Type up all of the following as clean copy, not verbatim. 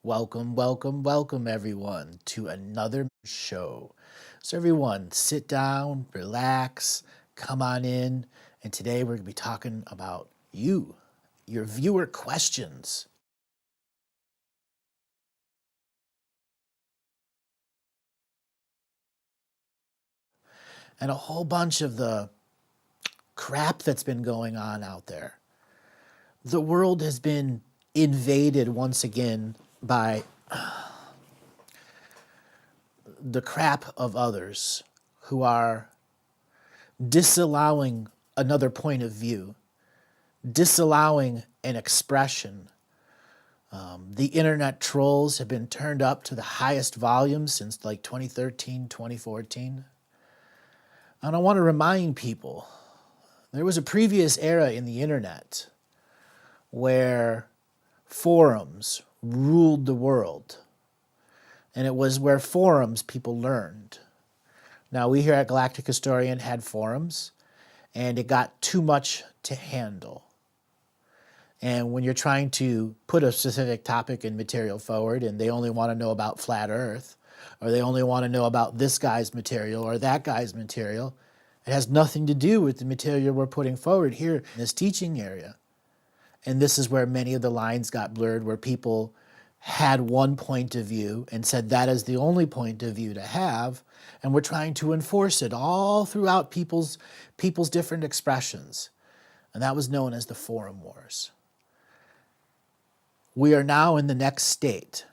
Welcome, welcome, welcome, everyone, to another show. So, everyone, sit down, relax, come on in, and today we're going to be talking about you, your viewer questions, and a whole bunch of the crap that's been going on out there. The world has been invaded once again by the crap of others who are disallowing another point of view, disallowing an expression. The internet trolls have been turned up to the highest volume since like 2013, 2014. And I want to remind people there was a previous era in the internet where forums ruled the world. And it was where forums people learned. Now, we here at Galactic Historian had forums, and it got too much to handle. And when you're trying to put a specific topic and material forward, and they only want to know about flat Earth, or they only want to know about this guy's material or that guy's material, it has nothing to do with the material we're putting forward here in this teaching area. And this is where many of the lines got blurred, where people had one point of view and said that is the only point of view to have, and we're trying to enforce it all throughout people's different expressions. And that was known as the forum wars. We are now in the next state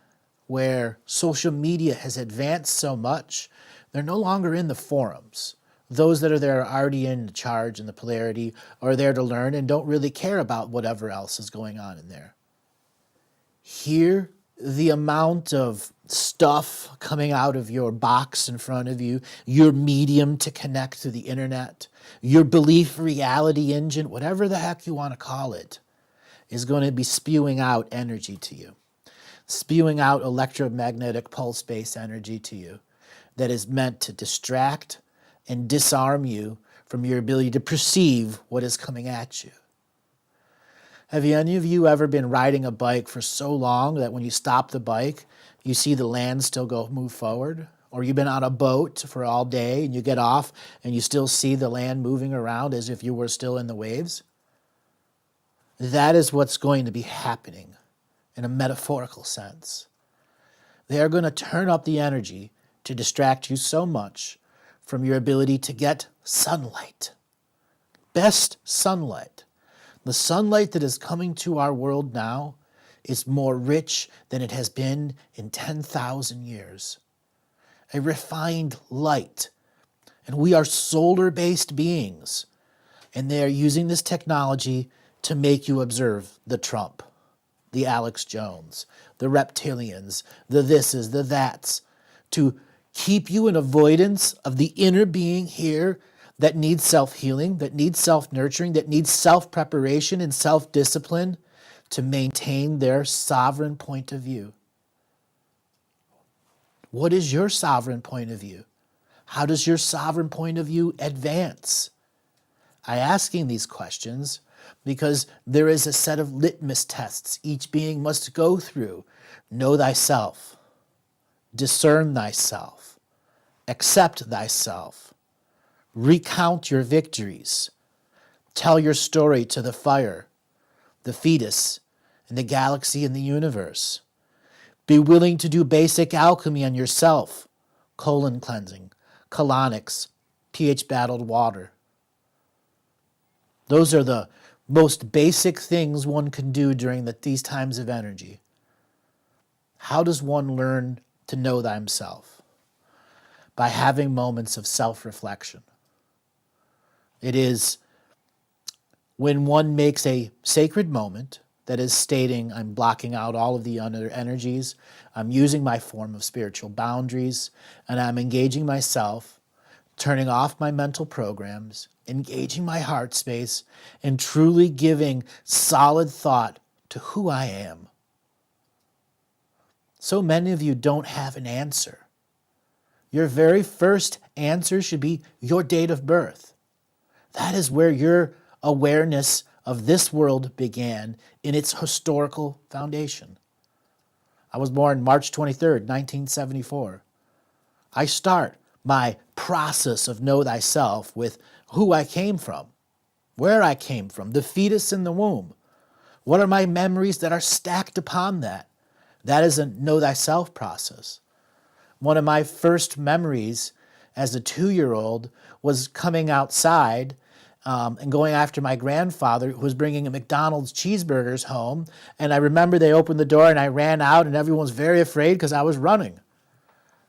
where social media has advanced so much, they're no longer in the forums. Those that are there are already in the charge and the polarity, are there to learn and don't really care about whatever else is going on in there. Here, the amount of stuff coming out of your box in front of you, your medium to connect to the internet, your belief reality engine, whatever the heck you want to call it, is going to be spewing out energy to you, spewing out electromagnetic pulse-based energy to you that is meant to distract and disarm you from your ability to perceive what is coming at you. Have any of you ever been riding a bike for so long that when you stop the bike, you see the land still move forward? Or you've been on a boat for all day and you get off and you still see the land moving around as if you were still in the waves? That is what's going to be happening in a metaphorical sense. They are going to turn up the energy to distract you so much from your ability to get sunlight. Best sunlight. The sunlight that is coming to our world now is more rich than it has been in 10,000 years. A refined light. And we are solar-based beings. And they are using this technology to make you observe the Trump, the Alex Jones, the reptilians, the thises, the that's, to keep you in avoidance of the inner being here that needs self-healing, that needs self-nurturing, that needs self-preparation and self-discipline to maintain their sovereign point of view. What is your sovereign point of view? How does your sovereign point of view advance? I'm asking these questions because there is a set of litmus tests each being must go through. Know thyself. Discern thyself. Accept thyself. Recount your victories. Tell your story to the fire, the fetus, and the galaxy and the universe. Be willing to do basic alchemy on yourself, colon cleansing, colonics, pH-battled water. Those are the most basic things one can do during these times of energy. How does one learn to know thyself? By having moments of self-reflection. It is when one makes a sacred moment that is stating, I'm blocking out all of the other energies, I'm using my form of spiritual boundaries, and I'm engaging myself, turning off my mental programs, engaging my heart space, and truly giving solid thought to who I am. So many of you don't have an answer. Your very first answer should be your date of birth. That is where your awareness of this world began in its historical foundation. I was born March 23rd, 1974. I start my process of know thyself with who I came from, where I came from, the fetus in the womb. What are my memories that are stacked upon that? That is a know thyself process. One of my first memories as a 2-year-old was coming outside and going after my grandfather, who was bringing a McDonald's cheeseburgers home. And I remember they opened the door and I ran out and everyone was very afraid because I was running.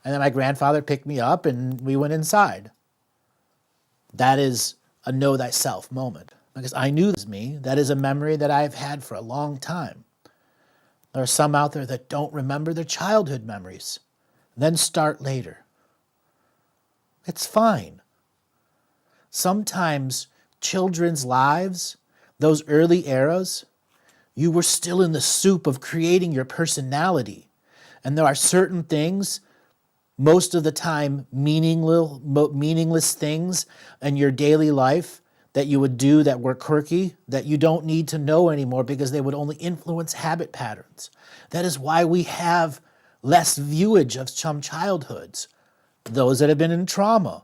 And then my grandfather picked me up and we went inside. That is a know thyself moment, because I knew this was me. That is a memory that I've had for a long time. There are some out there that don't remember their childhood memories, then start later. It's fine. Sometimes children's lives, those early eras, you were still in the soup of creating your personality. And there are certain things, most of the time meaningless things in your daily life that you would do that were quirky, that you don't need to know anymore because they would only influence habit patterns. That is why we have less viewage of some childhoods. Those that have been in trauma,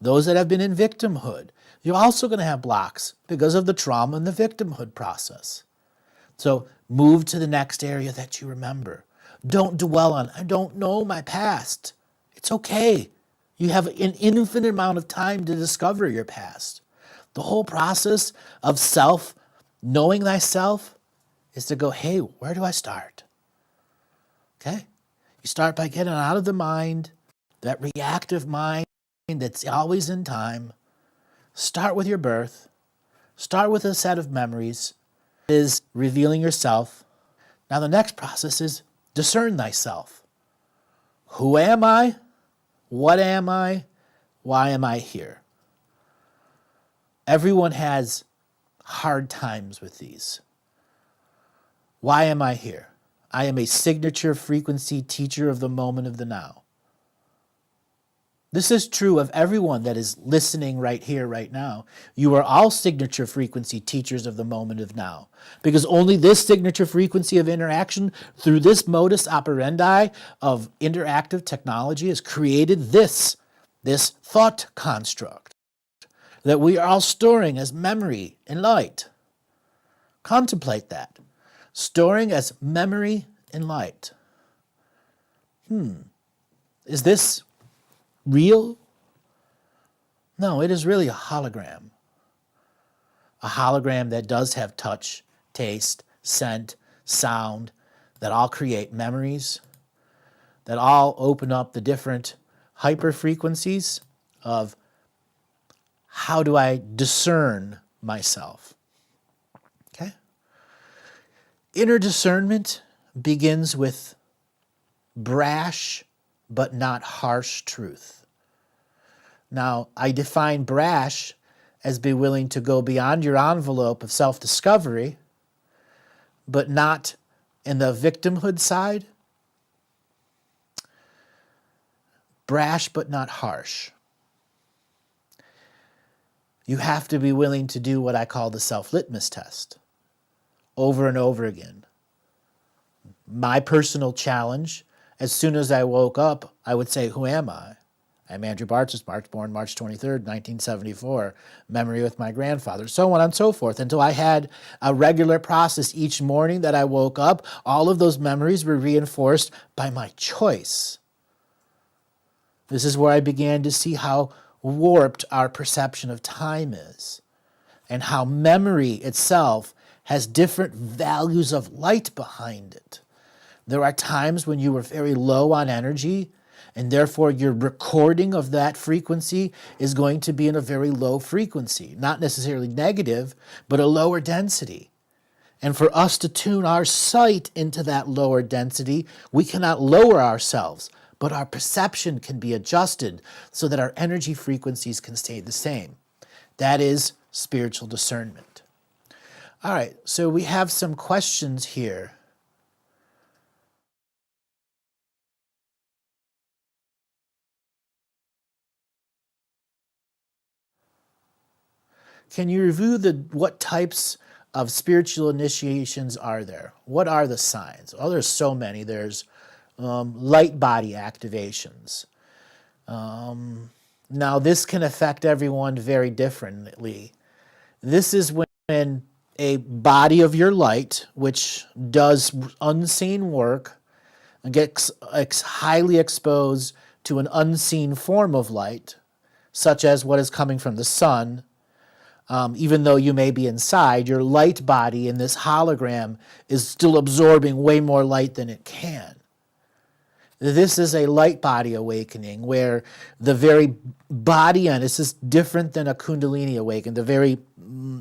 those that have been in victimhood, you're also going to have blocks because of the trauma and the victimhood process. So move to the next area that you remember. Don't dwell on, I don't know my past. It's okay. You have an infinite amount of time to discover your past. The whole process of self, knowing thyself, is to go, hey, where do I start? Okay? You start by getting out of the mind, that reactive mind that's always in time. Start with your birth. Start with a set of memories. It is revealing yourself. Now the next process is discern thyself. Who am I? What am I? Why am I here? Everyone has hard times with these. Why am I here? I am a signature frequency teacher of the moment of the now. This is true of everyone that is listening right here, right now. You are all signature frequency teachers of the moment of now, because only this signature frequency of interaction through this modus operandi of interactive technology has created this thought construct that we are all storing as memory in light. Contemplate that. Storing as memory in light. Is this real? No, it is really a hologram. A hologram that does have touch, taste, scent, sound, that all create memories, that all open up the different hyperfrequencies of how do I discern myself. Okay? Inner discernment begins with brash but not harsh truth. Now, I define brash as be willing to go beyond your envelope of self-discovery, but not in the victimhood side. Brash but not harsh. You have to be willing to do what I call the self-litmus test over and over again. My personal challenge, as soon as I woke up, I would say, who am I? I'm Andrew Bartzis, born March 23rd, 1974, memory with my grandfather, so on and so forth, until I had a regular process each morning that I woke up. All of those memories were reinforced by my choice. This is where I began to see how warped our perception of time is, and how memory itself has different values of light behind it. There are times when you were very low on energy, and therefore your recording of that frequency is going to be in a very low frequency, not necessarily negative, but a lower density. And for us to tune our sight into that lower density, we cannot lower ourselves, but our perception can be adjusted so that our energy frequencies can stay the same. That is spiritual discernment. All right, so we have some questions here. Can you review what types of spiritual initiations are there? What are the signs? Oh, there's so many. There's light body activations. Now, this can affect everyone very differently. This is when a body of your light, which does unseen work, gets highly exposed to an unseen form of light, such as what is coming from the sun. Even though you may be inside, your light body in this hologram is still absorbing way more light than it can. This is a light body awakening where the very body, and this is different than a Kundalini awakening, the very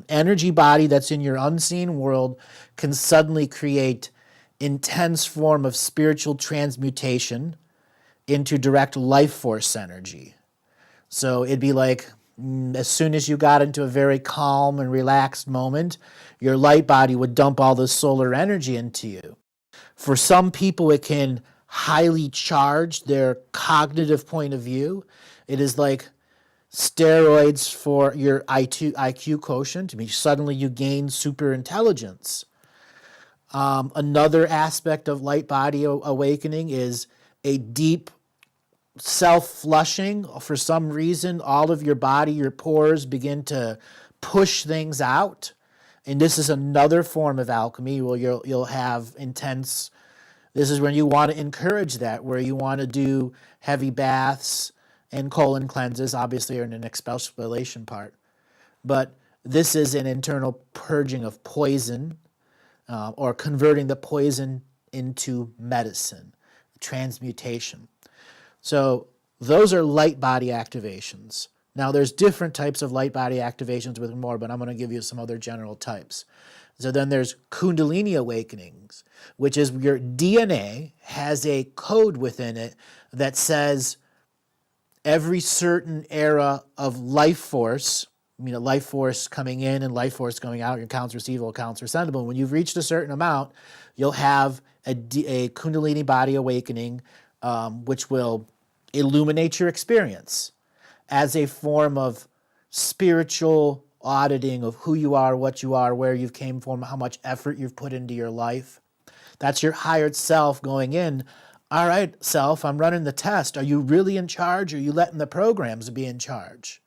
energy body that's in your unseen world can suddenly create intense form of spiritual transmutation into direct life force energy. So it'd be like as soon as you got into a very calm and relaxed moment, your light body would dump all this solar energy into you. For some people, it can highly charge their cognitive point of view. It is like steroids for your IQ quotient. I mean, suddenly you gain super intelligence. Another aspect of light body awakening is a deep self-flushing. For some reason, all of your body, your pores begin to push things out. And this is another form of alchemy where you'll have intense. This is when you want to encourage that, where you want to do heavy baths and colon cleanses, obviously, are in an expulsion part. But this is an internal purging of poison or converting the poison into medicine, transmutation. So those are light body activations. Now there's different types of light body activations with more, but I'm going to give you some other general types. So then there's Kundalini awakenings, which is your DNA has a code within it that says every certain era of life force, life force coming in and life force going out, your accounts receivable, accounts sendable. When you've reached a certain amount, you'll have a Kundalini body awakening, which will illuminate your experience as a form of spiritual auditing of who you are, what you are, where you've came from, how much effort you've put into your life. That's your higher self going in. All right, self, I'm running the test. Are you really in charge, or are you letting the programs be in charge?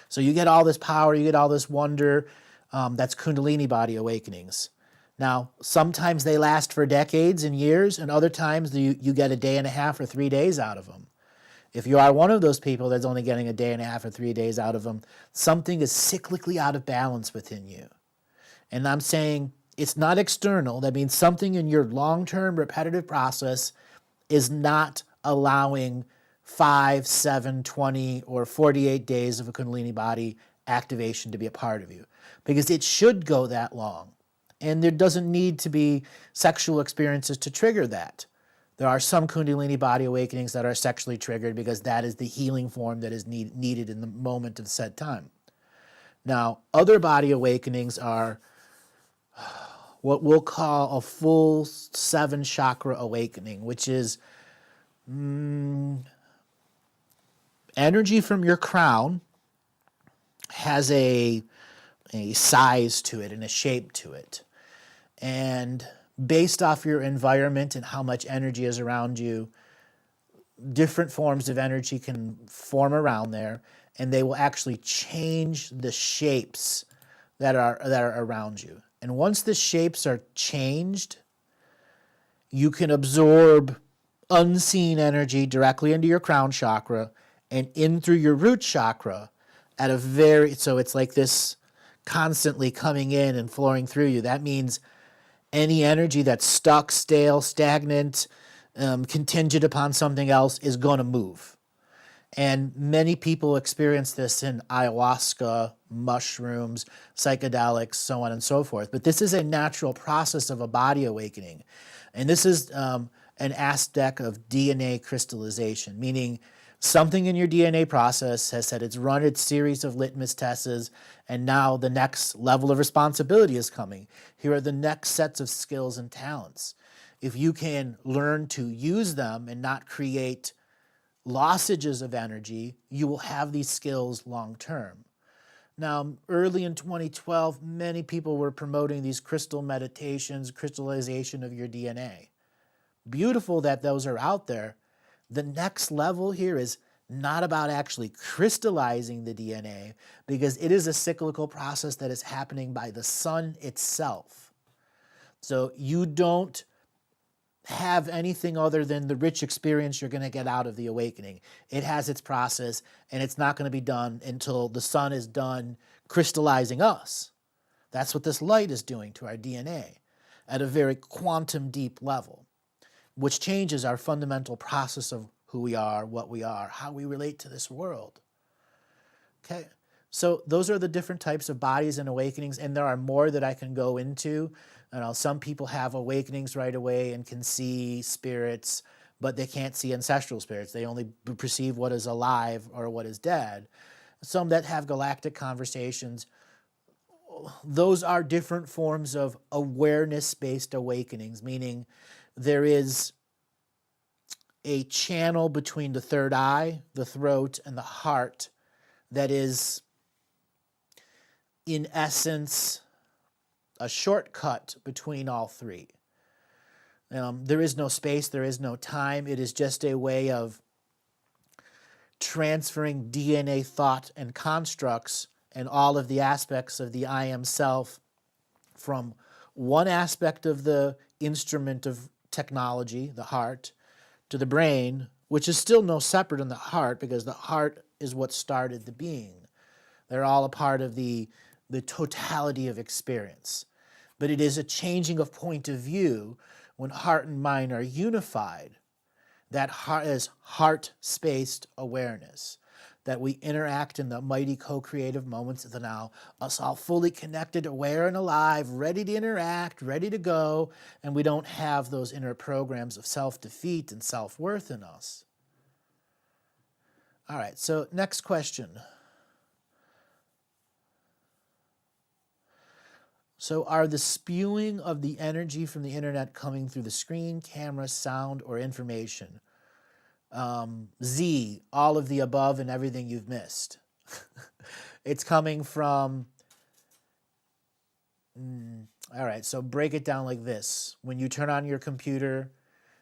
So you get all this power, you get all this wonder. That's Kundalini body awakenings. Now, sometimes they last for decades and years, and other times you get a day and a half or 3 days out of them. If you are one of those people that's only getting a day and a half or 3 days out of them, something is cyclically out of balance within you. And I'm saying it's not external. That means something in your long-term repetitive process is not allowing 5, 7, 20, or 48 days of a Kundalini body activation to be a part of you. Because it should go that long. And there doesn't need to be sexual experiences to trigger that. There are some Kundalini body awakenings that are sexually triggered because that is the healing form that is needed in the moment of said time. Now, other body awakenings are what we'll call a full 7 chakra awakening, which is energy from your crown has a size to it and a shape to it. And based off your environment and how much energy is around you, different forms of energy can form around there, and they will actually change the shapes that are around you. And once the shapes are changed, you can absorb unseen energy directly into your crown chakra and in through your root chakra at so it's like this constantly coming in and flowing through you. That means any energy that's stuck, stale, stagnant, contingent upon something else is going to move. And many people experience this in ayahuasca, mushrooms, psychedelics, so on and so forth. But this is a natural process of a body awakening. And this is an aspect of DNA crystallization, meaning something in your DNA process has said it's run its series of litmus tests, and now the next level of responsibility is coming. Here are the next sets of skills and talents. If you can learn to use them and not create lossages of energy, you will have these skills long term. Now, early in 2012, many people were promoting these crystal meditations, crystallization of your DNA. beautiful that those are out there. The next level here is not about actually crystallizing the DNA, because it is a cyclical process that is happening by the sun itself. So you don't have anything other than the rich experience you're going to get out of the awakening. It has its process, and it's not going to be done until the sun is done crystallizing us. That's what this light is doing to our DNA at a very quantum deep level, which changes our fundamental process of who we are, what we are, how we relate to this world. Okay, so those are the different types of bodies and awakenings, and there are more that I can go into. You know, some people have awakenings right away and can see spirits, but they can't see ancestral spirits. They only perceive what is alive or what is dead. Some that have galactic conversations. Those are different forms of awareness-based awakenings, meaning there is a channel between the third eye, the throat, and the heart that is, in essence, a shortcut between all three. There is no space, there is no time. It is just a way of transferring DNA thought and constructs and all of the aspects of the I am self from one aspect of the instrument of technology, the heart, to the brain, which is still no separate in the heart, because the heart is what started the being. They're all a part of the totality of experience. But it is a changing of point of view when heart and mind are unified. That heart is heart-spaced awareness, that we interact in the mighty co-creative moments of the now, us all fully connected, aware and alive, ready to interact, ready to go, and we don't have those inner programs of self-defeat and self-worth in us. All right, so next question. So are the spewing of the energy from the internet coming through the screen, camera, sound, or information? Z, all of the above and everything you've missed. It's coming from... all right, so break it down like this. When you turn on your computer,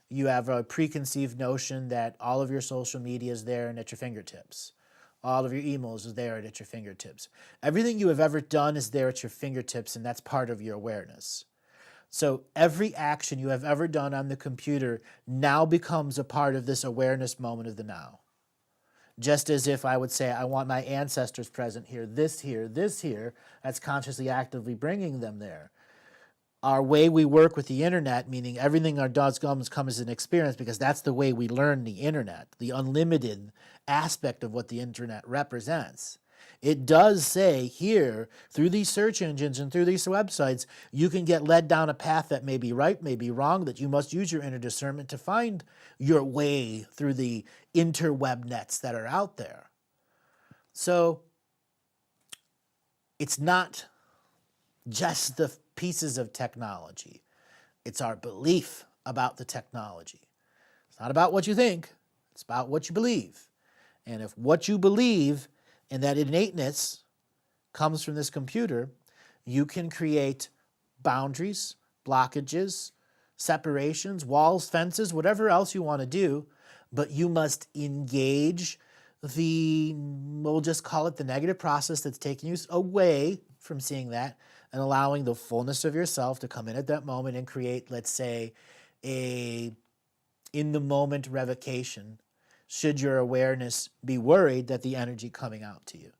you have a preconceived notion that all of your social media is there and at your fingertips. All of your emails is there and at your fingertips. Everything you have ever done is there at your fingertips, and that's part of your awareness. So every action you have ever done on the computer now becomes a part of this awareness moment of the now. Just as if I would say, I want my ancestors present here, this here, that's consciously actively bringing them there. Our way we work with the internet, meaning everything our does comes as an experience, because that's the way we learn the internet, the unlimited aspect of what the internet represents. It does say here, through these search engines and through these websites, you can get led down a path that may be right, may be wrong, that you must use your inner discernment to find your way through the interweb nets that are out there. So it's not just the pieces of technology. It's our belief about the technology. It's not about what you think. It's about what you believe. And if what you believe and that innateness comes from this computer, you can create boundaries, blockages, separations, walls, fences, whatever else you want to do, but you must engage we'll just call it the negative process that's taking you away from seeing that and allowing the fullness of yourself to come in at that moment and create, let's say, a in-the-moment revocation, should your awareness be worried that the energy coming out to you.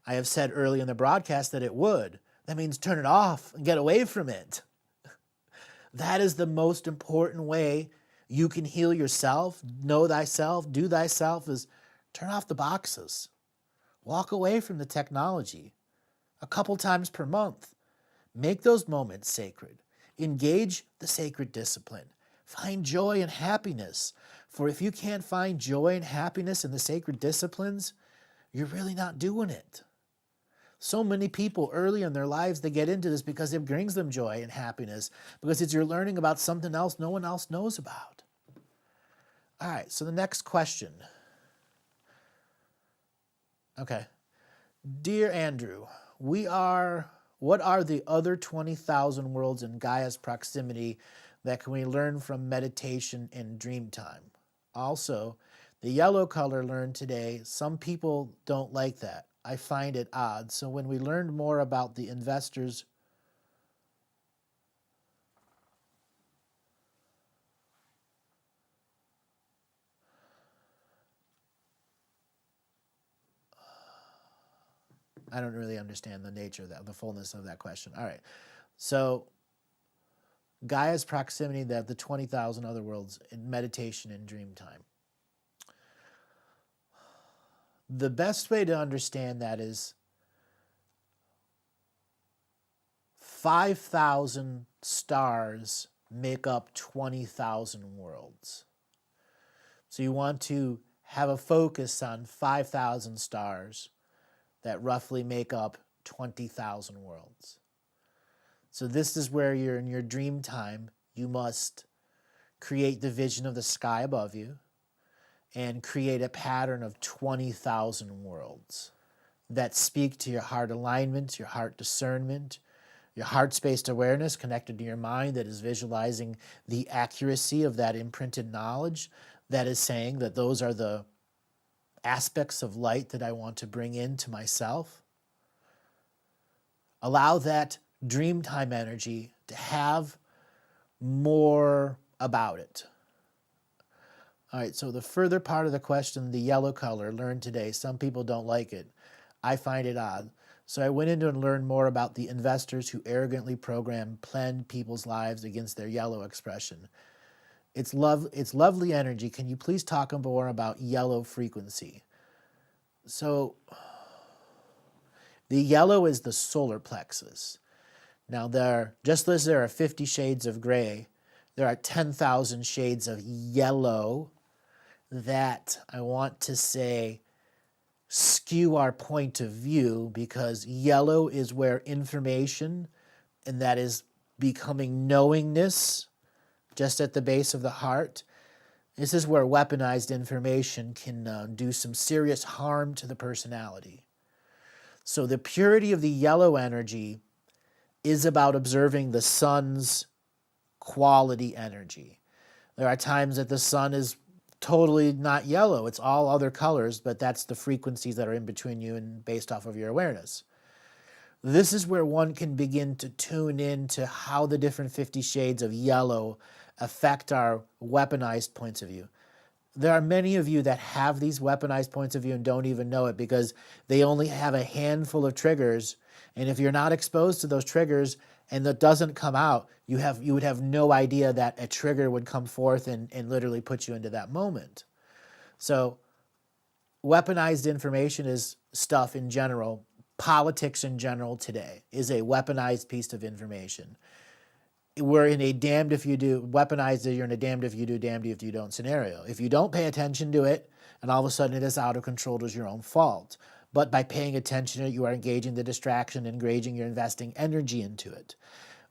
I have said early in the broadcast that it would. That means turn it off and get away from it. That is the most important way you can heal yourself, know thyself, do thyself, is turn off the boxes. Walk away from the technology a couple times per month. Make those moments sacred. Engage the sacred discipline. Find joy and happiness. For if you can't find joy and happiness in the sacred disciplines, you're really not doing it. So many people early in their lives, they get into this because it brings them joy and happiness, because you're learning about something else no one else knows about. All right, so the next question. Okay. Dear Andrew, we are What are the other 20,000 worlds in Gaia's proximity that can we learn from meditation and dream time? Also, the yellow color learned today, some people don't like that. I find it odd. So when we learned more about the investors, I don't really understand the nature of that, the fullness of that question. All right. So Gaia's proximity, that the 20,000 other worlds in meditation and dream time. The best way to understand that is 5,000 stars make up 20,000 worlds. So you want to have a focus on 5,000 stars that roughly make up 20,000 worlds. So this is where you're in your dream time. You must create the vision of the sky above you and create a pattern of 20,000 worlds that speak to your heart alignment, your heart discernment, your heart-spaced awareness connected to your mind that is visualizing the accuracy of that imprinted knowledge that is saying that those are the aspects of light that I want to bring into myself. Allow that dreamtime energy to have more about it. All right, so the further part of the question, the yellow color, learned today. Some people don't like it. I find it odd. So I went into and learned more about the investors who arrogantly program planned people's lives against their yellow expression. It's lovely energy. Can you please talk more about yellow frequency? So the yellow is the solar plexus. Now just as there are 50 shades of gray, there are 10,000 shades of yellow that I want to say skew our point of view, because yellow is where information, and that is becoming knowingness, just at the base of the heart. This is where weaponized information can do some serious harm to the personality. So the purity of the yellow energy is about observing the sun's quality energy. There are times that the sun is totally not yellow. It's all other colors, but that's the frequencies that are in between you and based off of your awareness. This is where one can begin to tune into how the different 50 shades of yellow affect our weaponized points of view. There are many of you that have these weaponized points of view and don't even know it because they only have a handful of triggers. And if you're not exposed to those triggers and that doesn't come out, you would have no idea that a trigger would come forth and literally put you into that moment. So weaponized information is stuff in general. Politics in general today is a weaponized piece of information. We're in a damned if you do, weaponized, you're in a damned if you do, damned if you don't scenario. If you don't pay attention to it, and all of a sudden it is out of control, it is your own fault. But by paying attention to it, you are engaging the distraction, engaging your investing energy into it.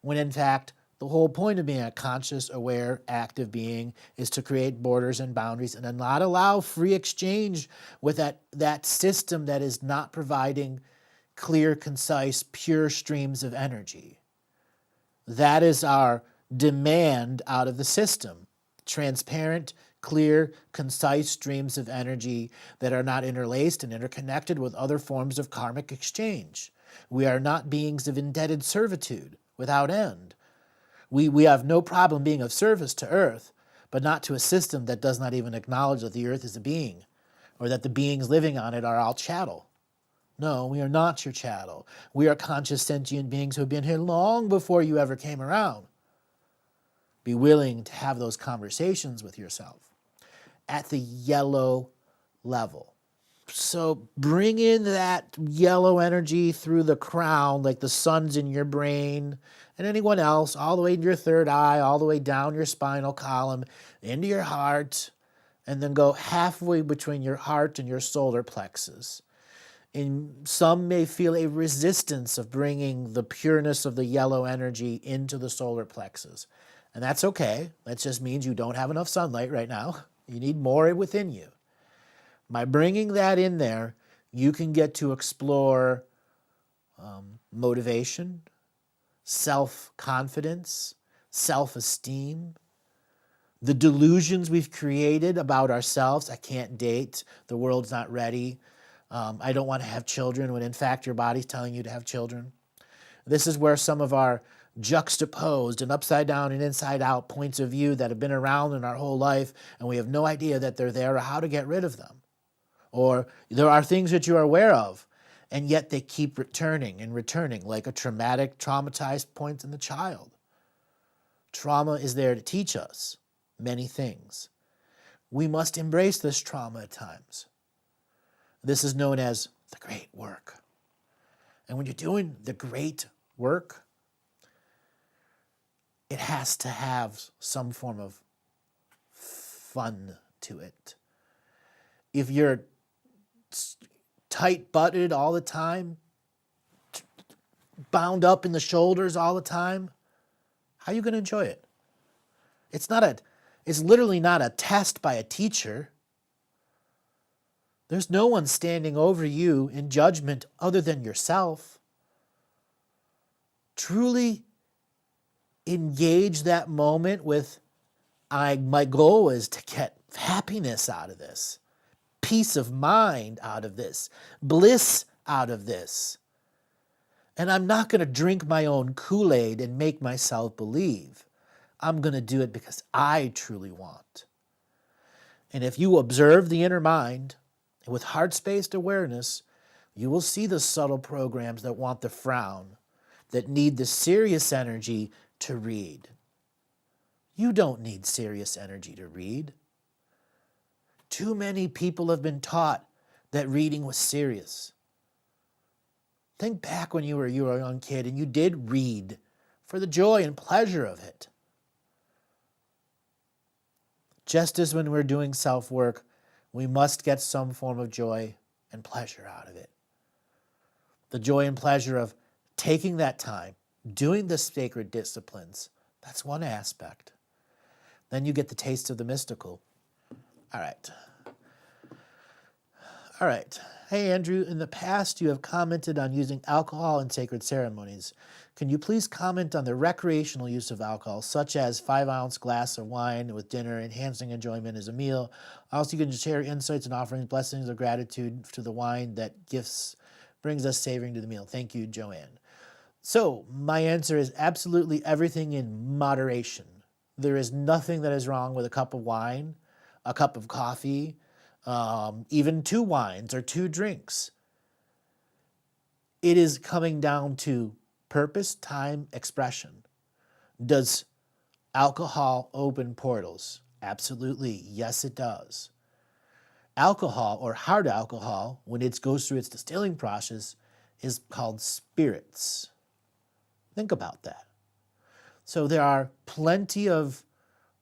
When in fact, the whole point of being a conscious, aware, active being is to create borders and boundaries and then not allow free exchange with that system that is not providing clear, concise, pure streams of energy. That is our demand out of the system. Transparent, clear, concise streams of energy that are not interlaced and interconnected with other forms of karmic exchange. We are not beings of indebted servitude without end. We have no problem being of service to Earth, but not to a system that does not even acknowledge that the Earth is a being, or that the beings living on it are all chattel. No, we are not your chattel. We are conscious sentient beings who have been here long before you ever came around. Be willing to have those conversations with yourself at the yellow level. So bring in that yellow energy through the crown, like the sun's in your brain and anyone else, all the way to your third eye, all the way down your spinal column, into your heart, and then go halfway between your heart and your solar plexus. And some may feel a resistance of bringing the pureness of the yellow energy into the solar plexus. And that's okay. That just means you don't have enough sunlight right now. You need more within you. By bringing that in there, you can get to explore motivation, self-confidence, self-esteem, the delusions we've created about ourselves. I can't date. The world's not ready. I don't want to have children, when in fact your body's telling you to have children. This is where some of our juxtaposed and upside down and inside out points of view that have been around in our whole life, and we have no idea that they're there or how to get rid of them. Or there are things that you are aware of, and yet they keep returning and returning, like a traumatized point in the child. Trauma is there to teach us many things. We must embrace this trauma at times. This is known as the great work. And when you're doing the great work, it has to have some form of fun to it. If you're tight-butted all the time, bound up in the shoulders all the time, how are you going to enjoy it? It's literally not a test by a teacher. There's no one standing over you in judgment other than yourself. Truly engage that moment with, my goal is to get happiness out of this, peace of mind out of this, bliss out of this. And I'm not going to drink my own Kool-Aid and make myself believe. I'm going to do it because I truly want. And if you observe the inner mind with heart-spaced awareness, you will see the subtle programs that want the frown, that need the serious energy to read. You don't need serious energy to read. Too many people have been taught that reading was serious. Think back when you were a young kid and you did read for the joy and pleasure of it. Just as when we're doing self-work, we must get some form of joy and pleasure out of it. The joy and pleasure of taking that time, doing the sacred disciplines, that's one aspect. Then you get the taste of the mystical. All right. Hey, Andrew, in the past you have commented on using alcohol in sacred ceremonies. Can you please comment on the recreational use of alcohol, such as 5-ounce glass of wine with dinner, enhancing enjoyment as a meal? Also, you can share insights and offerings, blessings of gratitude to the wine that gifts brings us savoring to the meal. Thank you, Joanne. So, my answer is absolutely everything in moderation. There is nothing that is wrong with a cup of wine, a cup of coffee, even 2 wines or 2 drinks. It is coming down to purpose, time, expression. Does alcohol open portals? Absolutely, yes it does. Alcohol, or hard alcohol, when it goes through its distilling process, is called spirits. Think about that. So there are plenty of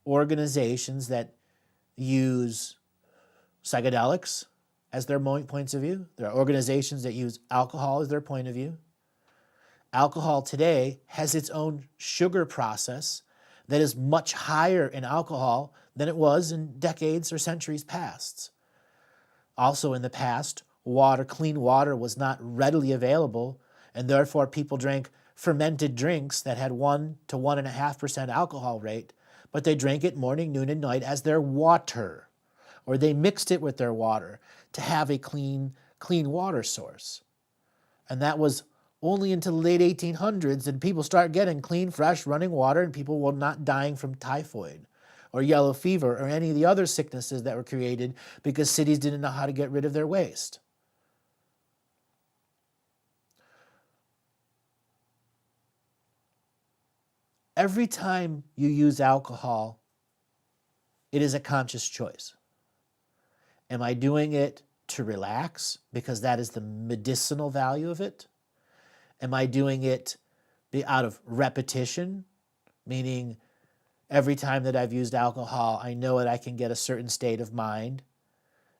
organizations that use psychedelics as their points of view. There are organizations that use alcohol as their point of view. Alcohol today has its own sugar process that is much higher in alcohol than it was in decades or centuries past. Also in the past, clean water was not readily available, and therefore people drank fermented drinks that had 1 to 1.5% alcohol rate, but they drank it morning, noon, and night as their water, or they mixed it with their water to have a clean water source. And that was only until the late 1800s did people start getting clean, fresh, running water, and people were not dying from typhoid or yellow fever or any of the other sicknesses that were created because cities didn't know how to get rid of their waste. Every time you use alcohol, it is a conscious choice. Am I doing it to relax because that is the medicinal value of it? Am I doing it out of repetition, meaning every time that I've used alcohol, I know that I can get a certain state of mind?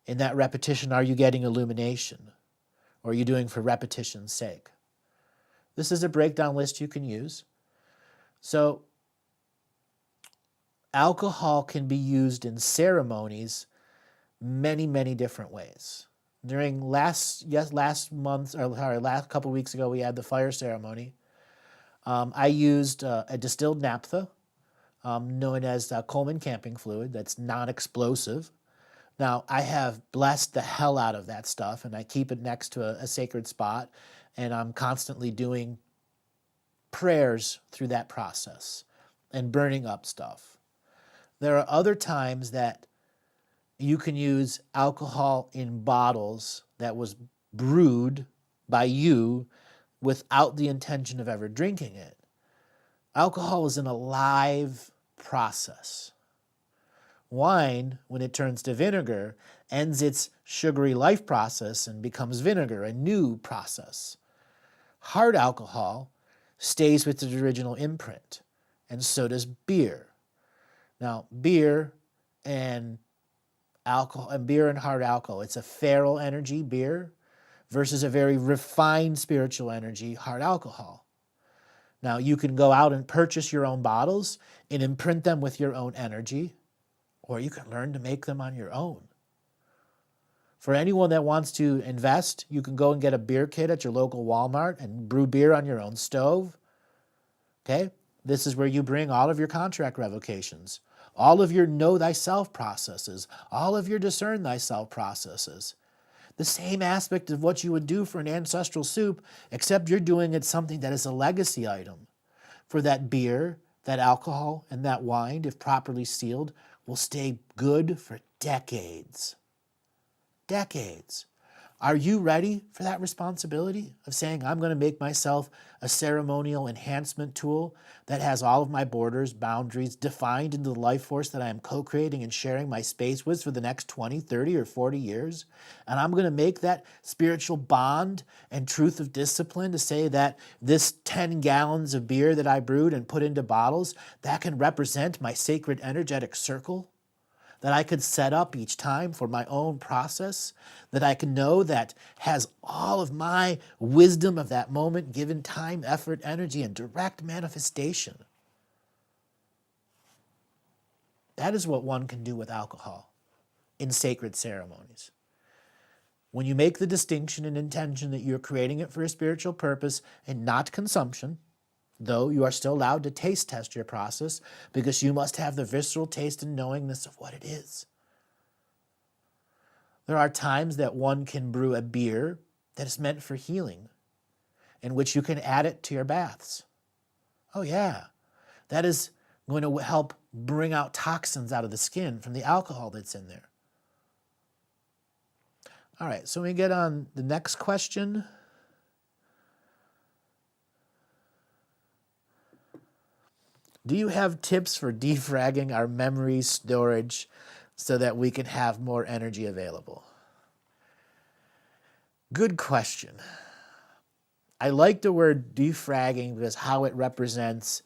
In that repetition, are you getting illumination? Or are you doing for repetition's sake? This is a breakdown list you can use. So, alcohol can be used in ceremonies many, many different ways. During last couple weeks ago, we had the fire ceremony. I used a distilled naphtha, known as Coleman camping fluid, that's non-explosive. Now, I have blessed the hell out of that stuff, and I keep it next to a sacred spot, and I'm constantly doing prayers through that process and burning up stuff. There are other times that you can use alcohol in bottles that was brewed by you without the intention of ever drinking it. Alcohol is an alive process. Wine, when it turns to vinegar, ends its sugary life process and becomes vinegar, a new process. Hard alcohol stays with its original imprint, and so does beer. Now, beer and hard alcohol, it's a feral energy, beer, versus a very refined spiritual energy, hard alcohol. Now, you can go out and purchase your own bottles and imprint them with your own energy, or you can learn to make them on your own. For anyone that wants to invest, you can go and get a beer kit at your local Walmart and brew beer on your own stove. Okay? This is where you bring all of your contract revocations, all of your know thyself processes, all of your discern thyself processes. The same aspect of what you would do for an ancestral soup, except you're doing it something that is a legacy item. For that beer, that alcohol, and that wine, if properly sealed, will stay good for decades. Decades. Are you ready for that responsibility of saying, I'm going to make myself a ceremonial enhancement tool that has all of my borders, boundaries defined into the life force that I am co-creating and sharing my space with for the next 20, 30, or 40 years? And I'm going to make that spiritual bond and truth of discipline to say that this 10 gallons of beer that I brewed and put into bottles, that can represent my sacred energetic circle that I could set up each time for my own process, that I can know that has all of my wisdom of that moment given time, effort, energy, and direct manifestation. That is what one can do with alcohol in sacred ceremonies. When you make the distinction and intention that you're creating it for a spiritual purpose and not consumption, though you are still allowed to taste test your process because you must have the visceral taste and knowingness of what it is. There are times that one can brew a beer that is meant for healing, in which you can add it to your baths. Oh yeah, that is going to help bring out toxins out of the skin from the alcohol that's in there. All right, so we get on the next question. Do you have tips for defragging our memory storage so that we can have more energy available? Good question. I like the word defragging because how it represents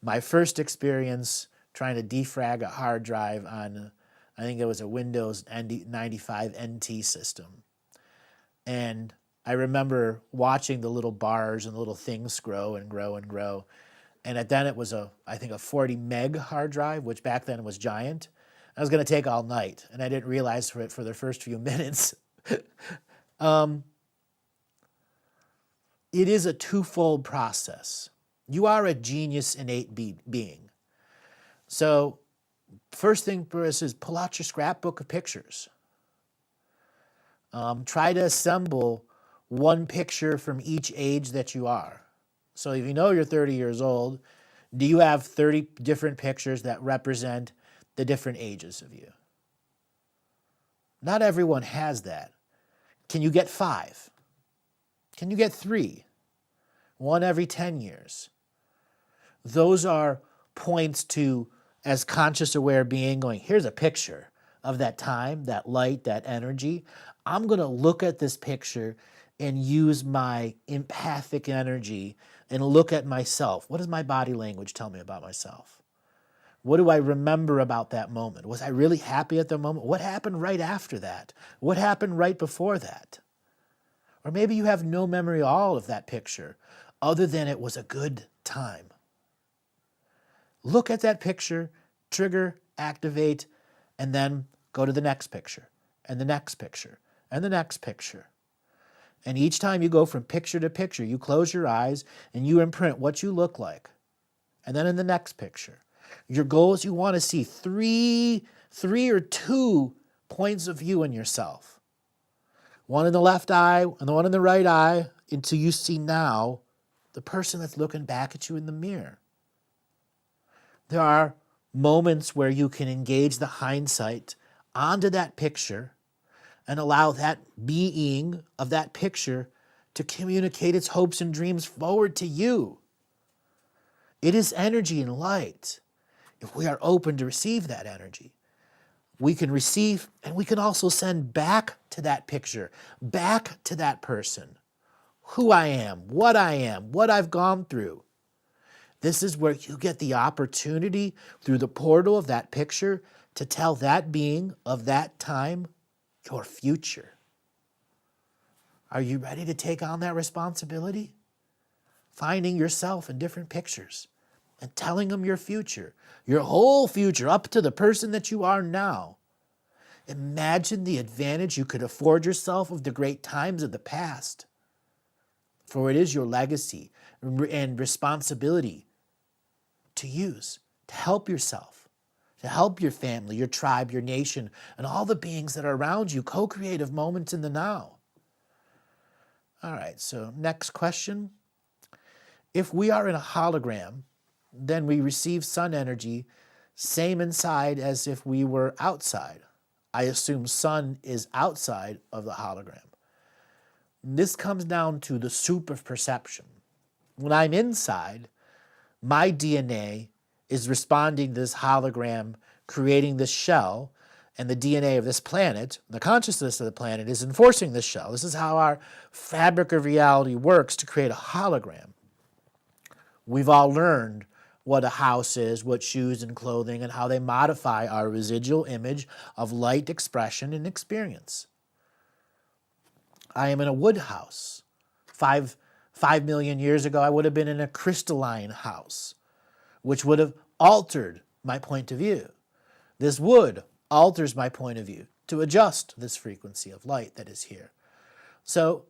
my first experience trying to defrag a hard drive on, I think it was a Windows 95 NT system. And I remember watching the little bars and the little things grow and grow and grow. And then it was I think a 40 meg hard drive, which back then was giant. I was going to take all night, and I didn't realize for the first few minutes. It is a twofold process. You are a genius innate being. So first thing for us is pull out your scrapbook of pictures. Try to assemble one picture from each age that you are. So if you know you're 30 years old, do you have 30 different pictures that represent the different ages of you? Not everyone has that. Can you get 5? Can you get 3? 1 every 10 years. Those are points to, as conscious aware being, going, here's a picture of that time, that light, that energy. I'm going to look at this picture and use my empathic energy and look at myself. What does my body language tell me about myself? What do I remember about that moment? Was I really happy at the moment? What happened right after that? What happened right before that? Or maybe you have no memory at all of that picture, other than it was a good time. Look at that picture, trigger, activate, and then go to the next picture, and the next picture, and the next picture. And each time you go from picture to picture, you close your eyes and you imprint what you look like. And then in the next picture, your goal is you want to see three or two points of view in yourself. One in the left eye and the one in the right eye until you see now the person that's looking back at you in the mirror. There are moments where you can engage the hindsight onto that picture and allow that being of that picture to communicate its hopes and dreams forward to you. It is energy and light. If we are open to receive that energy, we can receive and we can also send back to that picture, back to that person, who I am, what I've gone through. This is where you get the opportunity through the portal of that picture to tell that being of that time your future. Are you ready to take on that responsibility? Finding yourself in different pictures and telling them your future, your whole future, up to the person that you are now. Imagine the advantage you could afford yourself of the great times of the past. For it is your legacy and responsibility to use, to help yourself, to help your family, your tribe, your nation, and all the beings that are around you, co-creative moments in the now. All right, so next question. If we are in a hologram, then we receive sun energy same inside as if we were outside. I assume sun is outside of the hologram. This comes down to the soup of perception. When I'm inside, my DNA is responding to this hologram, creating this shell, and the DNA of this planet, the consciousness of the planet, is enforcing this shell. This is how our fabric of reality works to create a hologram. We've all learned what a house is, what shoes and clothing, and how they modify our residual image of light expression and experience. I am in a wood house. Five million years ago, I would have been in a crystalline house, which would have altered my point of view. This wood alters my point of view to adjust this frequency of light that is here. So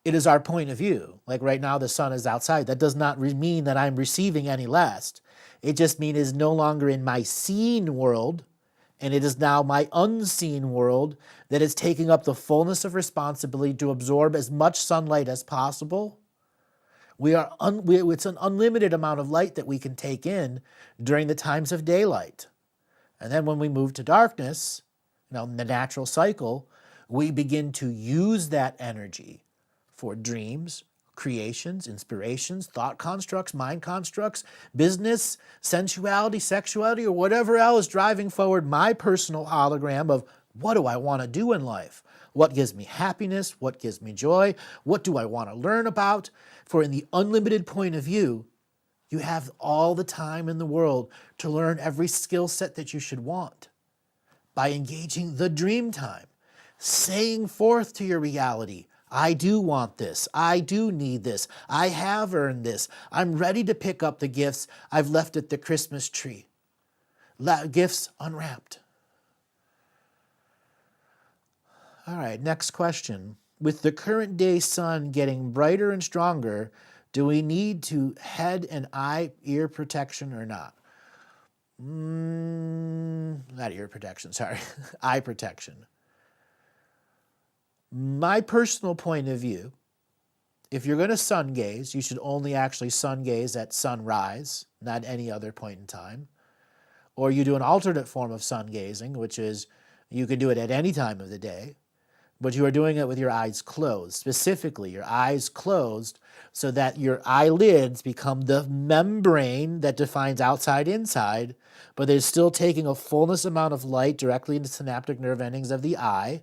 it is our point of view. Like right now, the sun is outside. That does not mean that I'm receiving any less. It just means it is no longer in my seen world, and it is now my unseen world that is taking up the fullness of responsibility to absorb as much sunlight as possible. It's an unlimited amount of light that we can take in during the times of daylight. And then when we move to darkness, in the natural cycle, we begin to use that energy for dreams, creations, inspirations, thought constructs, mind constructs, business, sensuality, sexuality, or whatever else driving forward my personal hologram of what do I want to do in life? What gives me happiness? What gives me joy? What do I want to learn about? For in the unlimited point of view, you have all the time in the world to learn every skill set that you should want by engaging the dream time, saying forth to your reality, I do want this. I do need this. I have earned this. I'm ready to pick up the gifts I've left at the Christmas tree. Gifts unwrapped. All right, next question. With the current day sun getting brighter and stronger, do we need to head and ear protection or not? Not ear protection, sorry. Eye protection. My personal point of view, if you're going to sun gaze, you should only actually sun gaze at sunrise, not any other point in time. Or you do an alternate form of sun gazing, which is you can do it at any time of the day, but you are doing it with your eyes closed. Specifically, your eyes closed so that your eyelids become the membrane that defines outside, inside, but they're still taking a fullness amount of light directly into synaptic nerve endings of the eye.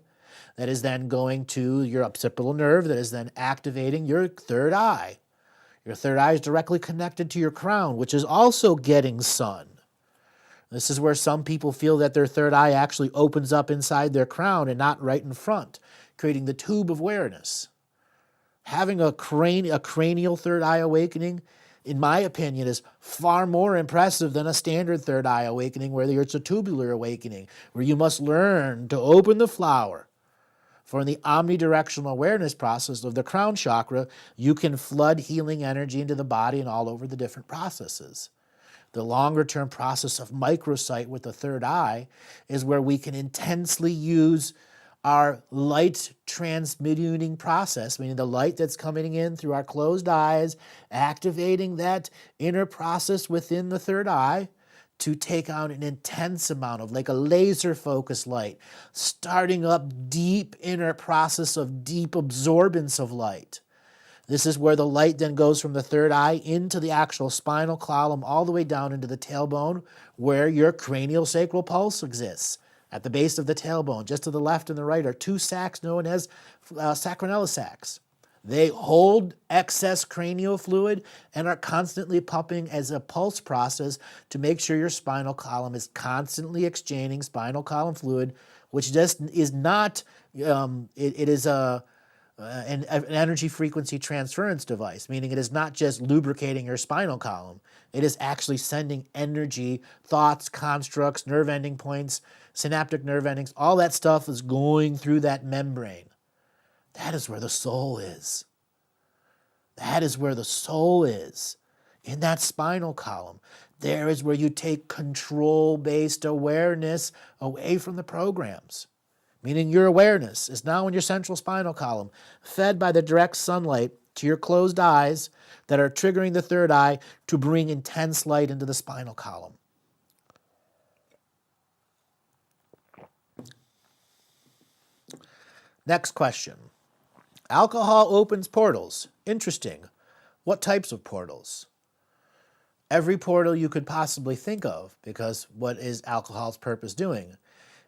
That is then going to your occipital nerve, that is then activating your third eye. Your third eye is directly connected to your crown, which is also getting sun. This is where some people feel that their third eye actually opens up inside their crown and not right in front, creating the tube of awareness. Having a cranial third eye awakening, in my opinion, is far more impressive than a standard third eye awakening where it's a tubular awakening, where you must learn to open the flower, For in the omnidirectional awareness process of the crown chakra, you can flood healing energy into the body and all over the different processes. The longer term process of microsight with the third eye is where we can intensely use our light transmuting process, meaning the light that's coming in through our closed eyes, activating that inner process within the third eye to take on an intense amount of, like a laser focused light, starting up deep inner process of deep absorbance of light. This is where the light then goes from the third eye into the actual spinal column, all the way down into the tailbone, where your cranial sacral pulse exists. At the base of the tailbone, just to the left and the right, are two sacs known as sacral sacs. They hold excess cranial fluid and are constantly pumping as a pulse process to make sure your spinal column is constantly exchanging spinal column fluid, which just is not, it is an energy frequency transference device, meaning it is not just lubricating your spinal column. It is actually sending energy, thoughts, constructs, nerve ending points, synaptic nerve endings, all that stuff is going through that membrane. That is where the soul is. That is where the soul is, in that spinal column. There is where you take control-based awareness away from the programs, meaning your awareness is now in your central spinal column, fed by the direct sunlight to your closed eyes that are triggering the third eye to bring intense light into the spinal column. Next question. Alcohol opens portals. Interesting. What types of portals? Every portal you could possibly think of, because what is alcohol's purpose doing?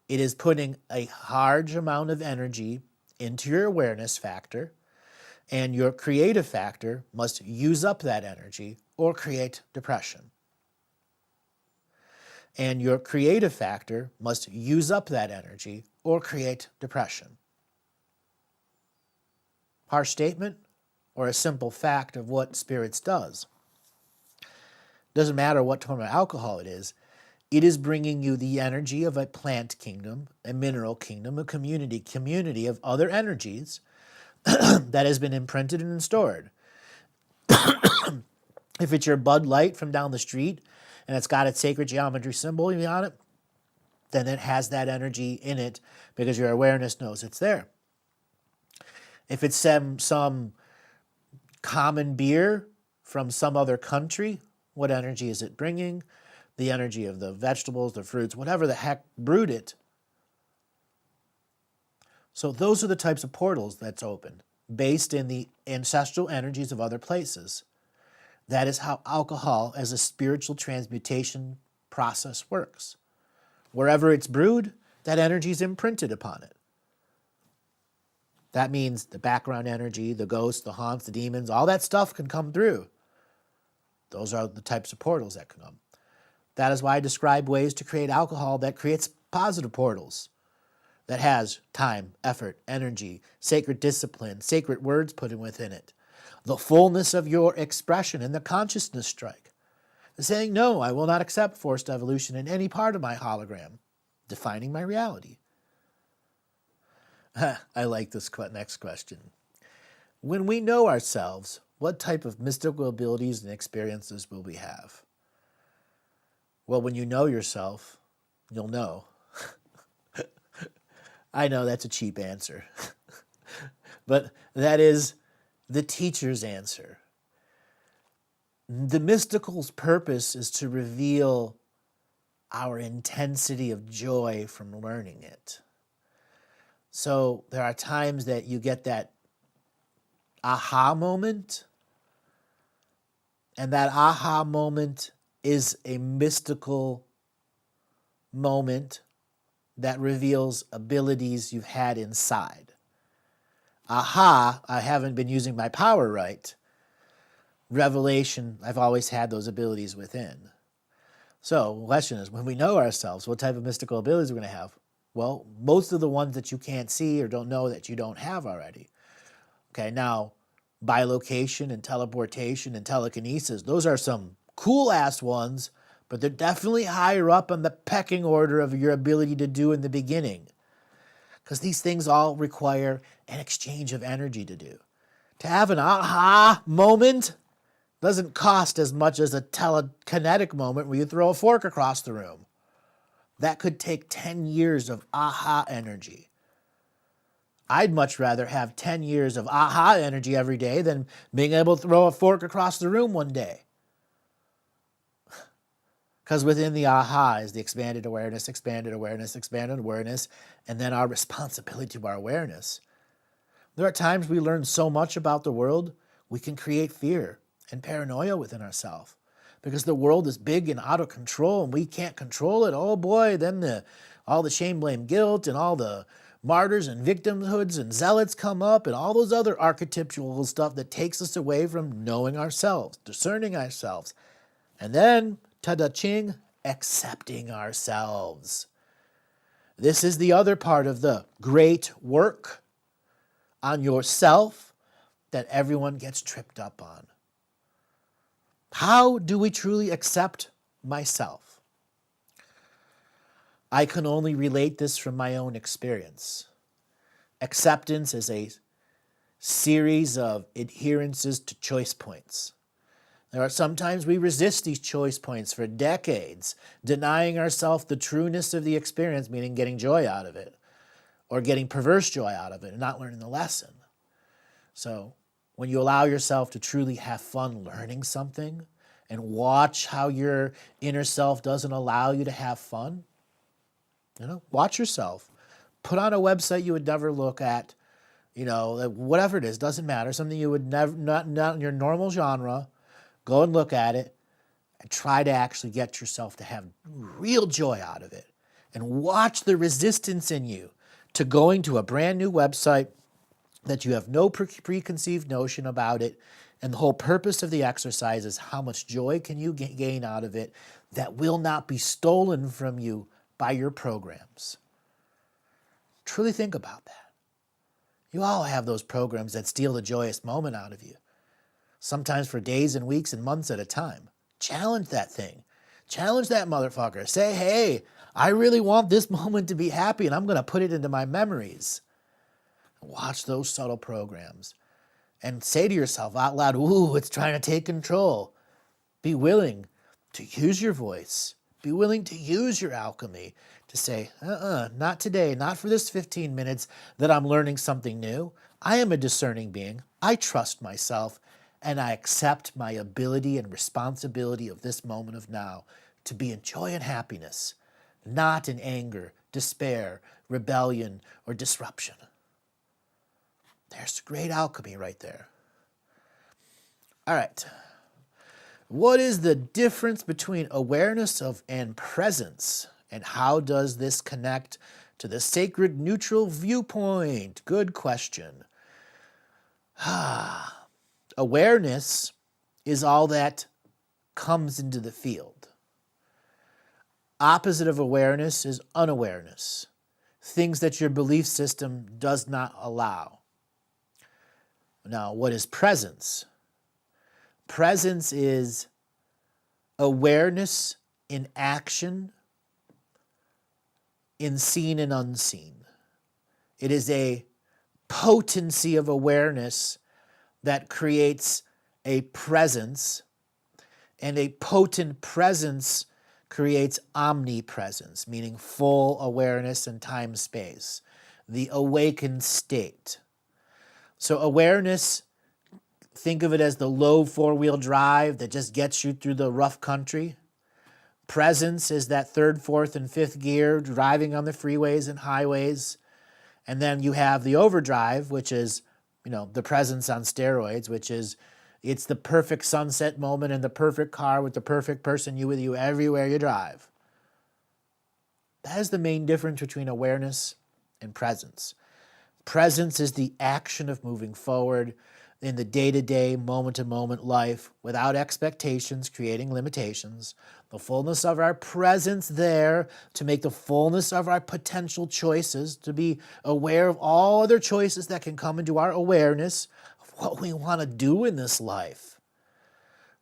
It is putting a large amount of energy into your awareness factor, and your creative factor must use up that energy or create depression. And your creative factor must use up that energy or create depression. Harsh statement or a simple fact of what spirits does? Doesn't matter what form of alcohol it is bringing you the energy of a plant kingdom, a mineral kingdom, a community of other energies that has been imprinted and stored. If it's your Bud Light from down the street and it's got its sacred geometry symbol on it, then it has that energy in it because your awareness knows it's there. If it's some common beer from some other country, what energy is it bringing? The energy of the vegetables, the fruits, whatever the heck brewed it. So those are the types of portals that's opened, based in the ancestral energies of other places. That is how alcohol as a spiritual transmutation process works. Wherever it's brewed, that energy is imprinted upon it. That means the background energy, the ghosts, the haunts, the demons, all that stuff can come through. Those are the types of portals that can come. That is why I describe ways to create alcohol that creates positive portals, that has time, effort, energy, sacred discipline, sacred words put in within it, the fullness of your expression and the consciousness strike. Saying, no, I will not accept forced evolution in any part of my hologram, defining my reality. I like this next question. When we know ourselves, what type of mystical abilities and experiences will we have? Well, when you know yourself, you'll know. I know that's a cheap answer, but that is the teacher's answer. The mystical's purpose is to reveal our intensity of joy from learning it. So there are times that you get that aha moment, and that aha moment is a mystical moment that reveals abilities you've had inside. Aha, I haven't been using my power right. Revelation, I've always had those abilities within. So the question is, when we know ourselves, what type of mystical abilities we're going to have? Well, most of the ones that you can't see or don't know that you don't have already. Okay, now, bilocation and teleportation and telekinesis, those are some cool-ass ones, but they're definitely higher up on the pecking order of your ability to do in the beginning. because these things all require an exchange of energy to do. To have an aha moment doesn't cost as much as a telekinetic moment where you throw a fork across the room. That could take 10 years of aha energy. I'd much rather have 10 years of aha energy every day than being able to throw a fork across the room one day. Because within the aha is the expanded awareness, and then our responsibility to our awareness. There are times we learn so much about the world, we can create fear and paranoia within ourselves. Because the world is big and out of control and we can't control it. Oh boy, then all the shame, blame, guilt, and all the martyrs and victimhoods and zealots come up, and all those other archetypal stuff that takes us away from knowing ourselves, discerning ourselves. And then, ta-da-ching, accepting ourselves. This is the other part of the great work on yourself that everyone gets tripped up on. How do we truly accept myself? I can only relate this from my own experience. Acceptance is a series of adherences to choice points. There are sometimes we resist these choice points for decades, denying ourselves the trueness of the experience, meaning getting joy out of it, or getting perverse joy out of it and not learning the lesson. So when you allow yourself to truly have fun learning something and watch how your inner self doesn't allow you to have fun, watch yourself. Put on a website you would never look at, whatever it is, doesn't matter, something you would never, not in your normal genre. Go and look at it and try to actually get yourself to have real joy out of it. And watch the resistance in you to going to a brand new website that you have no preconceived notion about it. And the whole purpose of the exercise is how much joy can you gain out of it that will not be stolen from you by your programs. Truly think about that. You all have those programs that steal the joyous moment out of you. Sometimes for days and weeks and months at a time. Challenge that thing. Challenge that motherfucker. Say, hey, I really want this moment to be happy and I'm going to put it into my memories. Watch those subtle programs and say to yourself out loud, ooh, it's trying to take control. Be willing to use your voice. Be willing to use your alchemy to say, not today, not for this 15 minutes that I'm learning something new. I am a discerning being. I trust myself. And I accept my ability and responsibility of this moment of now to be in joy and happiness, not in anger, despair, rebellion, or disruption. There's great alchemy right there. All right. What is the difference between awareness of and presence? And how does this connect to the sacred neutral viewpoint? Good question. Awareness is all that comes into the field. Opposite of awareness is unawareness. Things that your belief system does not allow. Now, what is presence? Presence is awareness in action, in seen and unseen. It is a potency of awareness that creates a presence, and a potent presence creates omnipresence, meaning full awareness in time space, the awakened state. So awareness, think of it as the low four-wheel drive that just gets you through the rough country. Presence is that third, fourth, and fifth gear driving on the freeways and highways. And then you have the overdrive, which is the presence on steroids, which is, it's the perfect sunset moment in the perfect car with the perfect person with you everywhere you drive. That is the main difference between awareness and presence. Presence is the action of moving forward in the day-to-day, moment-to-moment life without expectations, creating limitations. The fullness of our presence there to make the fullness of our potential choices, to be aware of all other choices that can come into our awareness of what we want to do in this life.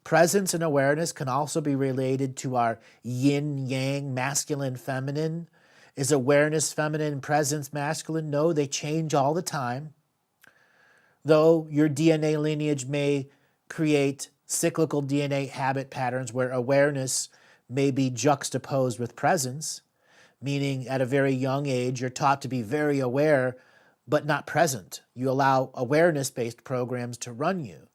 Presence and awareness can also be related to our yin-yang, masculine, feminine, Is awareness feminine, presence masculine? No, they change all the time. Though your DNA lineage may create cyclical DNA habit patterns where awareness may be juxtaposed with presence, meaning at a very young age, you're taught to be very aware, but not present. You allow awareness-based programs to run you.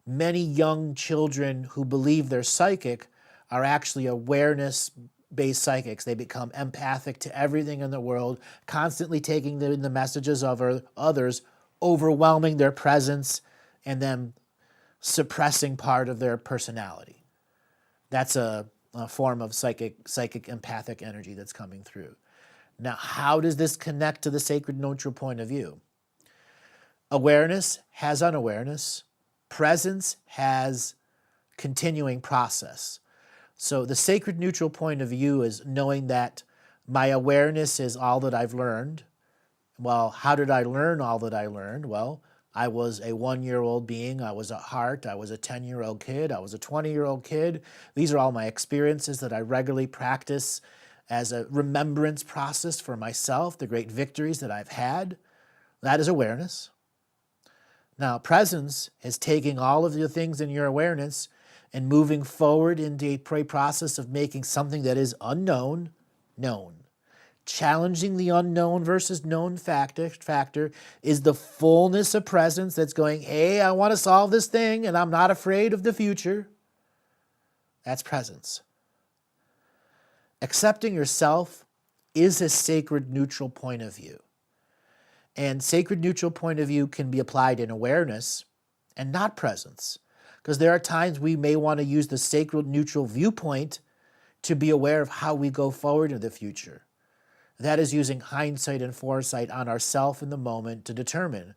Many young children who believe they're psychic are actually awareness-based psychics. They become empathic to everything in the world, constantly taking in the messages of others, overwhelming their presence, and then suppressing part of their personality. That's a form of psychic empathic energy that's coming through. Now, how does this connect to the sacred neutral point of view? Awareness has unawareness. Presence has continuing process. So the sacred neutral point of view is knowing that my awareness is all that I've learned. Well, how did I learn all that I learned? Well, I was a 1-year-old being, I was a heart, I was a 10-year-old kid, I was a 20-year-old kid. These are all my experiences that I regularly practice as a remembrance process for myself, the great victories that I've had. That is awareness. Now, presence is taking all of the things in your awareness and moving forward into a process of making something that is unknown, known. Challenging the unknown versus known factor is the fullness of presence that's going, hey, I want to solve this thing and I'm not afraid of the future. That's presence. Accepting yourself is a sacred neutral point of view. And sacred neutral point of view can be applied in awareness and not presence. Because there are times we may want to use the sacred neutral viewpoint to be aware of how we go forward in the future. That is using hindsight and foresight on ourself in the moment to determine,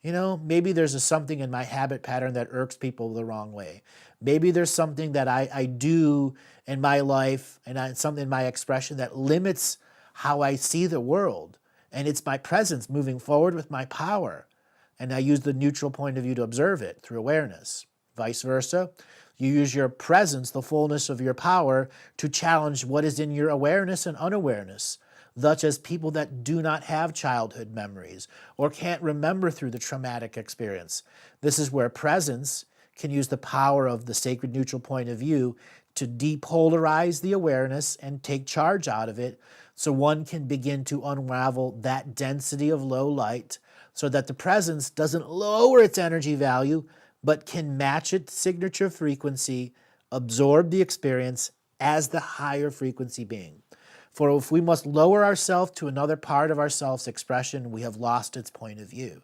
maybe there's something in my habit pattern that irks people the wrong way. Maybe there's something that I do in my life and something in my expression that limits how I see the world. And it's my presence moving forward with my power. And I use the neutral point of view to observe it through awareness. Vice versa, you use your presence, the fullness of your power, to challenge what is in your awareness and unawareness, such as people that do not have childhood memories or can't remember through the traumatic experience. This is where presence can use the power of the sacred neutral point of view to depolarize the awareness and take charge out of it, so one can begin to unravel that density of low light so that the presence doesn't lower its energy value, but can match its signature frequency, absorb the experience as the higher frequency being. For if we must lower ourselves to another part of our self's expression, we have lost its point of view.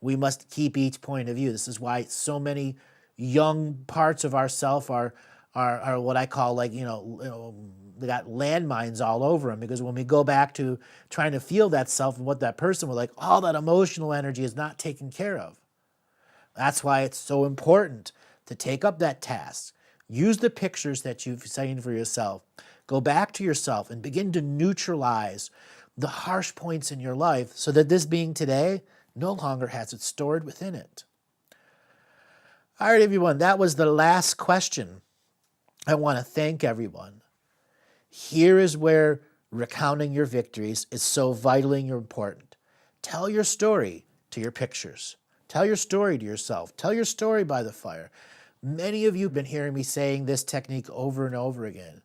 We must keep each point of view. This is why so many young parts of ourself are what I call they got landmines all over them, because when we go back to trying to feel that self and what that person was like, all that emotional energy is not taken care of. That's why it's so important to take up that task. Use the pictures that you've seen for yourself. Go back to yourself and begin to neutralize the harsh points in your life so that this being today no longer has it stored within it. All right, everyone, that was the last question. I want to thank everyone. Here is where recounting your victories is so vitally important. Tell your story to your pictures. Tell your story to yourself. Tell your story by the fire. Many of you have been hearing me saying this technique over and over again.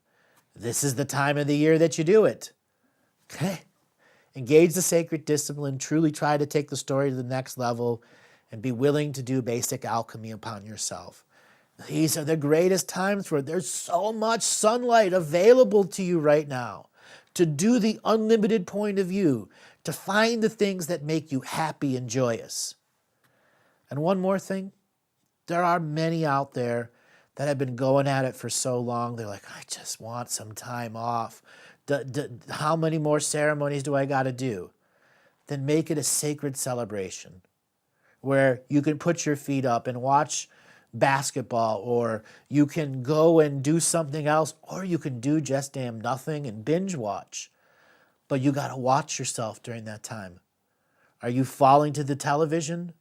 This is the time of the year that you do it. Okay? Engage the sacred discipline. Truly try to take the story to the next level and be willing to do basic alchemy upon yourself. These are the greatest times for it. There's so much sunlight available to you right now to do the unlimited point of view, to find the things that make you happy and joyous. And one more thing, there are many out there that have been going at it for so long. They're like, I just want some time off. How many more ceremonies do I got to do? Then make it a sacred celebration where you can put your feet up and watch basketball, or you can go and do something else, or you can do just damn nothing and binge watch. But you got to watch yourself during that time. Are you falling to the television,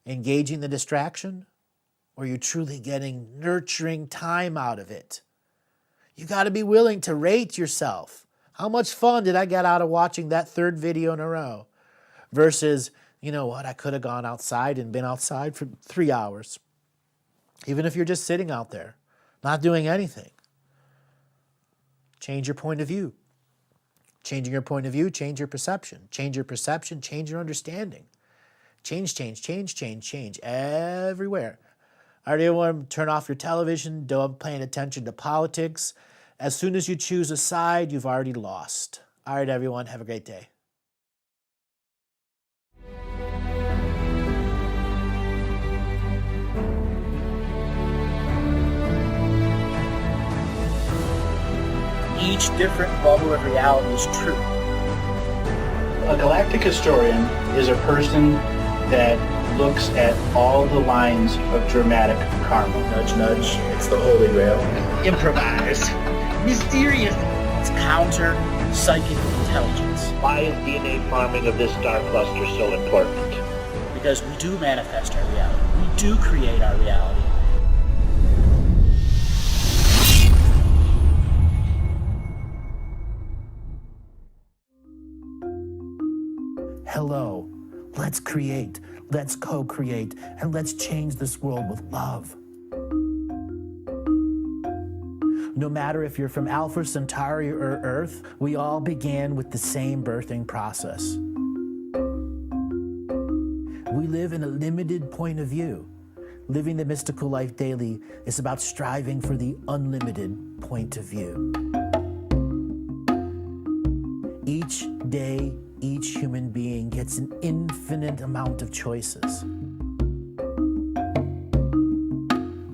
engaging the distraction? Or are you truly getting nurturing time out of it? You got to be willing to rate yourself. How much fun did I get out of watching that third video in a row? Versus, you know what, I could have gone outside and been outside for 3 hours. Even if you're just sitting out there, not doing anything. Change your point of view. Changing your point of view, change your perception. Change your perception, change your understanding. Change, change, change, change, change. Everywhere. All right, everyone, turn off your television. Don't pay attention to politics. As soon as you choose a side, you've already lost. All right, everyone, have a great day. Each different bubble of reality is true. A galactic historian is a person that looks at all the lines of dramatic karma. Nudge, nudge. It's the Holy Grail. Improvise. Mysterious. It's counter psychic intelligence. Why is DNA farming of this star cluster so important? Because we do manifest our reality. We do create our reality. Hello, let's create, let's co-create, and let's change this world with love. No matter if you're from Alpha Centauri or Earth, we all began with the same birthing process. We live in a limited point of view. Living the mystical life daily is about striving for the unlimited point of view. Each day, each human being gets an infinite amount of choices.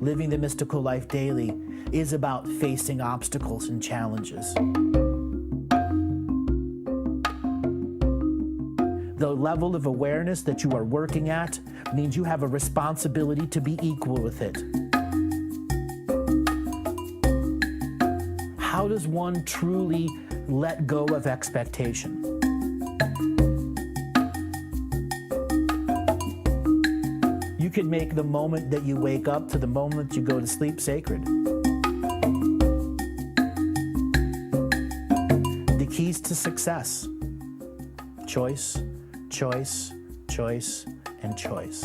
Living the mystical life daily is about facing obstacles and challenges. The level of awareness that you are working at means you have a responsibility to be equal with it. How does one truly let go of expectation? You can make the moment that you wake up to the moment you go to sleep sacred. The keys to success: choice, choice, choice, and choice.